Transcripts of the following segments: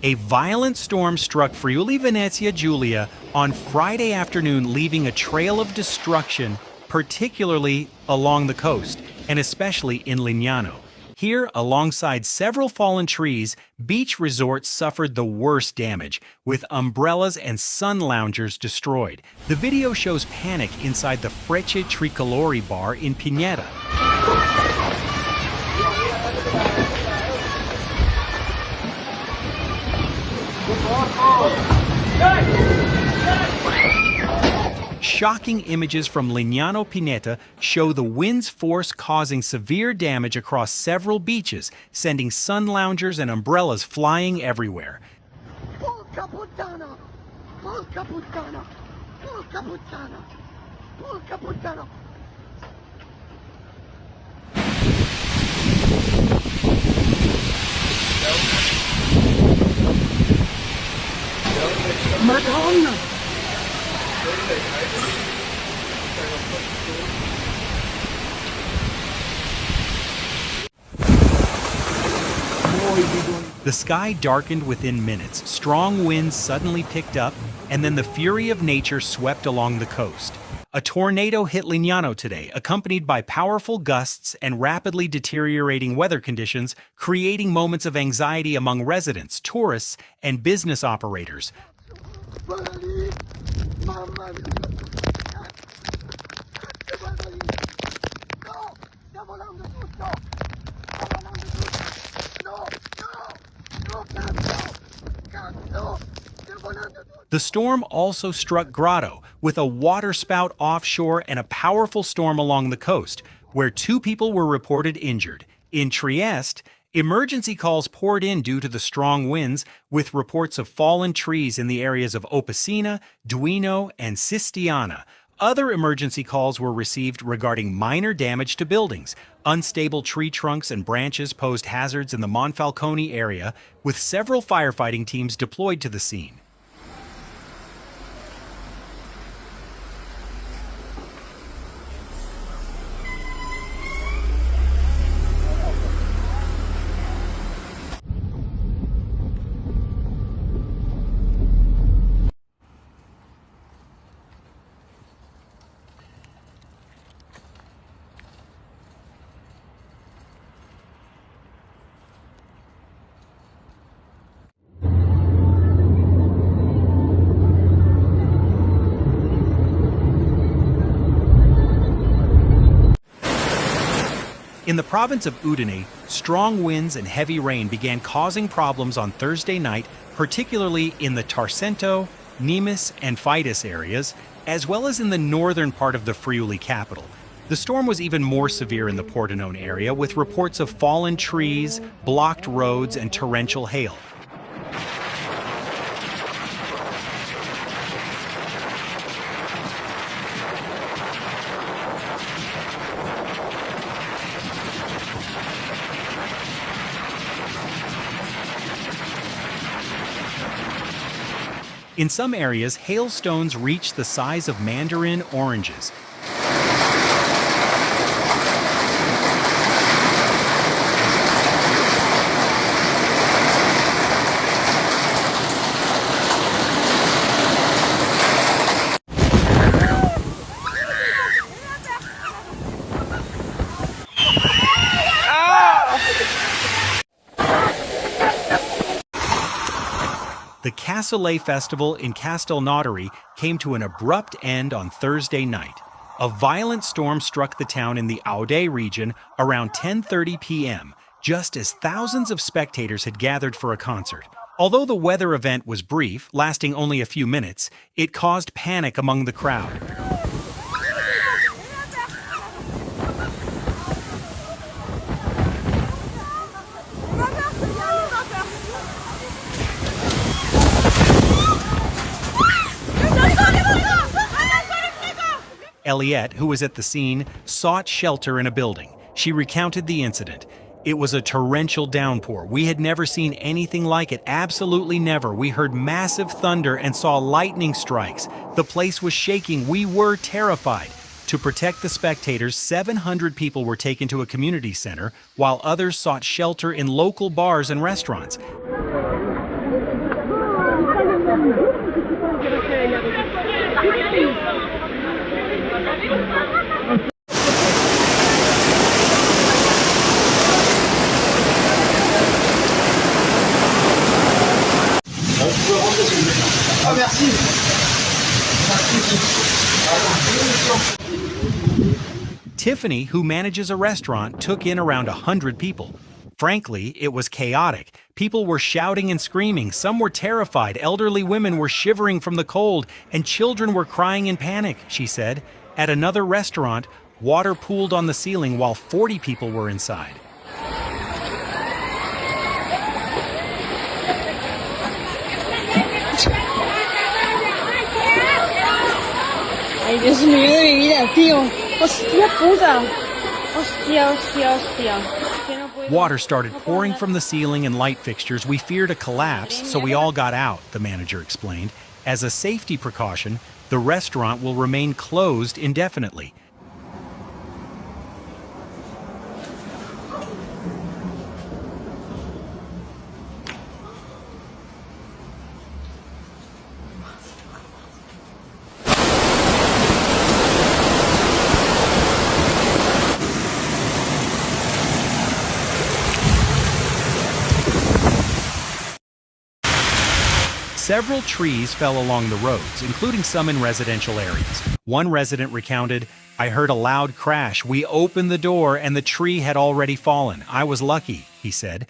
A violent storm struck Friuli Venezia Giulia on Friday afternoon, leaving a trail of destruction, particularly along the coast, and especially in Lignano. Here, alongside several fallen trees, beach resorts suffered the worst damage, with umbrellas and sun loungers destroyed. The video shows panic inside the Frecce Tricolori bar in Pineta. Shocking images from Lignano Pineta show the wind's force causing severe damage across several beaches, sending sun loungers and umbrellas flying everywhere. Porca puttana! Porca puttana! Porca puttana! Porca puttana! Madonna! The sky darkened within minutes, strong winds suddenly picked up, and then the fury of nature swept along the coast. A tornado hit Lignano today, accompanied by powerful gusts and rapidly deteriorating weather conditions, creating moments of anxiety among residents, tourists, and business operators. The storm also struck Grotto, with a waterspout offshore and a powerful storm along the coast, where 2 people were reported injured. In Trieste, emergency calls poured in due to the strong winds, with reports of fallen trees in the areas of Opicina, Duino, and Sistiana. Other emergency calls were received regarding minor damage to buildings. Unstable tree trunks and branches posed hazards in the Monfalcone area, with several firefighting teams deployed to the scene. In the province of Udine, strong winds and heavy rain began causing problems on Thursday night, particularly in the Tarcento, Nemis, and Fidus areas, as well as in the northern part of the Friuli capital. The storm was even more severe in the Pordenone area, with reports of fallen trees, blocked roads, and torrential hail. In some areas, hailstones reached the size of mandarin oranges. The Cassoulet festival in Castelnaudary came to an abrupt end on Thursday night. A violent storm struck the town in the Aude region around 10:30 p.m., just as thousands of spectators had gathered for a concert. Although the weather event was brief, lasting only a few minutes, it caused panic among the crowd. Eliette, who was at the scene, sought shelter in a building. She recounted the incident. It was a torrential downpour. We had never seen anything like it, absolutely never. We heard massive thunder and saw lightning strikes. The place was shaking. We were terrified. To protect the spectators, 700 people were taken to a community center, while others sought shelter in local bars and restaurants. Tiffany, who manages a restaurant, took in around 100 people. Frankly, it was chaotic. People were shouting and screaming, some were terrified, elderly women were shivering from the cold, and children were crying in panic, she said. At another restaurant, water pooled on the ceiling while 40 people were inside. Ay, Dios mío de mi vida, tío. Hostia puta. Hostia, hostia, hostia. Water started pouring from the ceiling and light fixtures. We feared a collapse, so we all got out, the manager explained. As a safety precaution, the restaurant will remain closed indefinitely. Several trees fell along the roads, including some in residential areas. One resident recounted, "I heard a loud crash. We opened the door and the tree had already fallen. I was lucky," he said.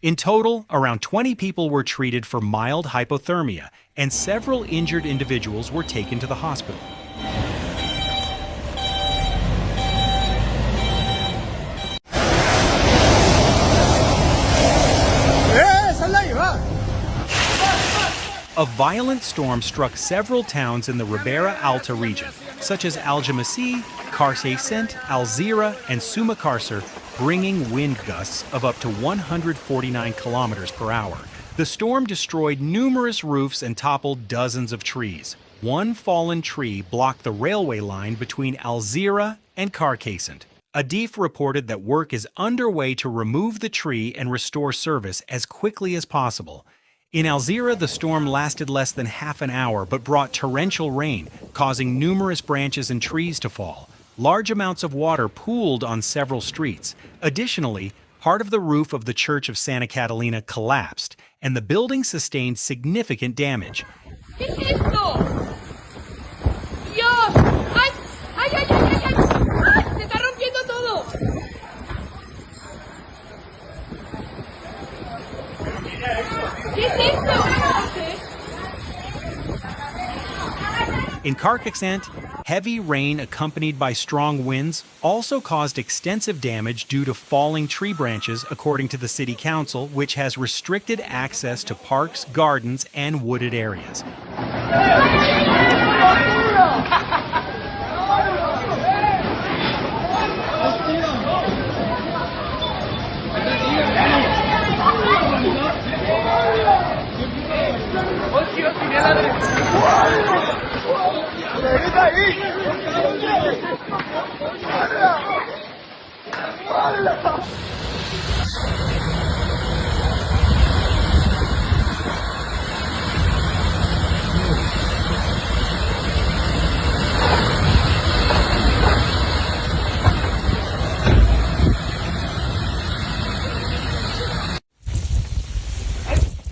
In total, around 20 people were treated for mild hypothermia, and several injured individuals were taken to the hospital. A violent storm struck several towns in the Ribera Alta region, such as Algemesí, Carcaixent, Alzira, and Sumacàrcer, bringing wind gusts of up to 149 kilometers per hour. The storm destroyed numerous roofs and toppled dozens of trees. One fallen tree blocked the railway line between Alzira and Carcaixent. Adif reported that work is underway to remove the tree and restore service as quickly as possible. In Alzira, the storm lasted less than half an hour but brought torrential rain, causing numerous branches and trees to fall. Large amounts of water pooled on several streets. Additionally, part of the roof of the Church of Santa Catalina collapsed, and the building sustained significant damage. ¿Qué es esto? ¡Dios! ¡Ay! ¡Ay, ay, ay, ay! ¡Ay! ¡Ay! ¡Se está rompiendo todo! ¿Qué es esto? In Carcaixent, heavy rain accompanied by strong winds also caused extensive damage due to falling tree branches, according to the city council, which has restricted access to parks, gardens, and wooded areas.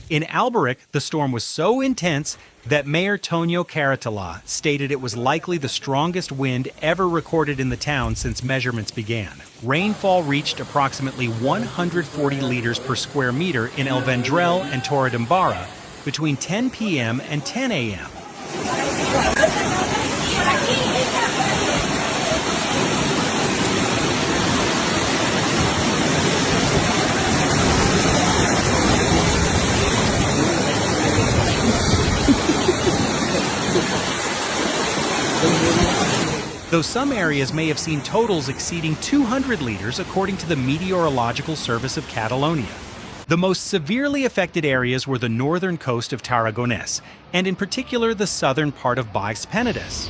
In Alberic, the storm was so intense that Mayor Tonio Caratala stated it was likely the strongest wind ever recorded in the town since measurements began. Rainfall reached approximately 140 liters per square meter in El Vendrell and Torredembarra between 10 p.m. and 10 a.m. though some areas may have seen totals exceeding 200 liters according to the Meteorological Service of Catalonia. The most severely affected areas were the northern coast of Tarragonés, and in particular the southern part of Baix Penedès.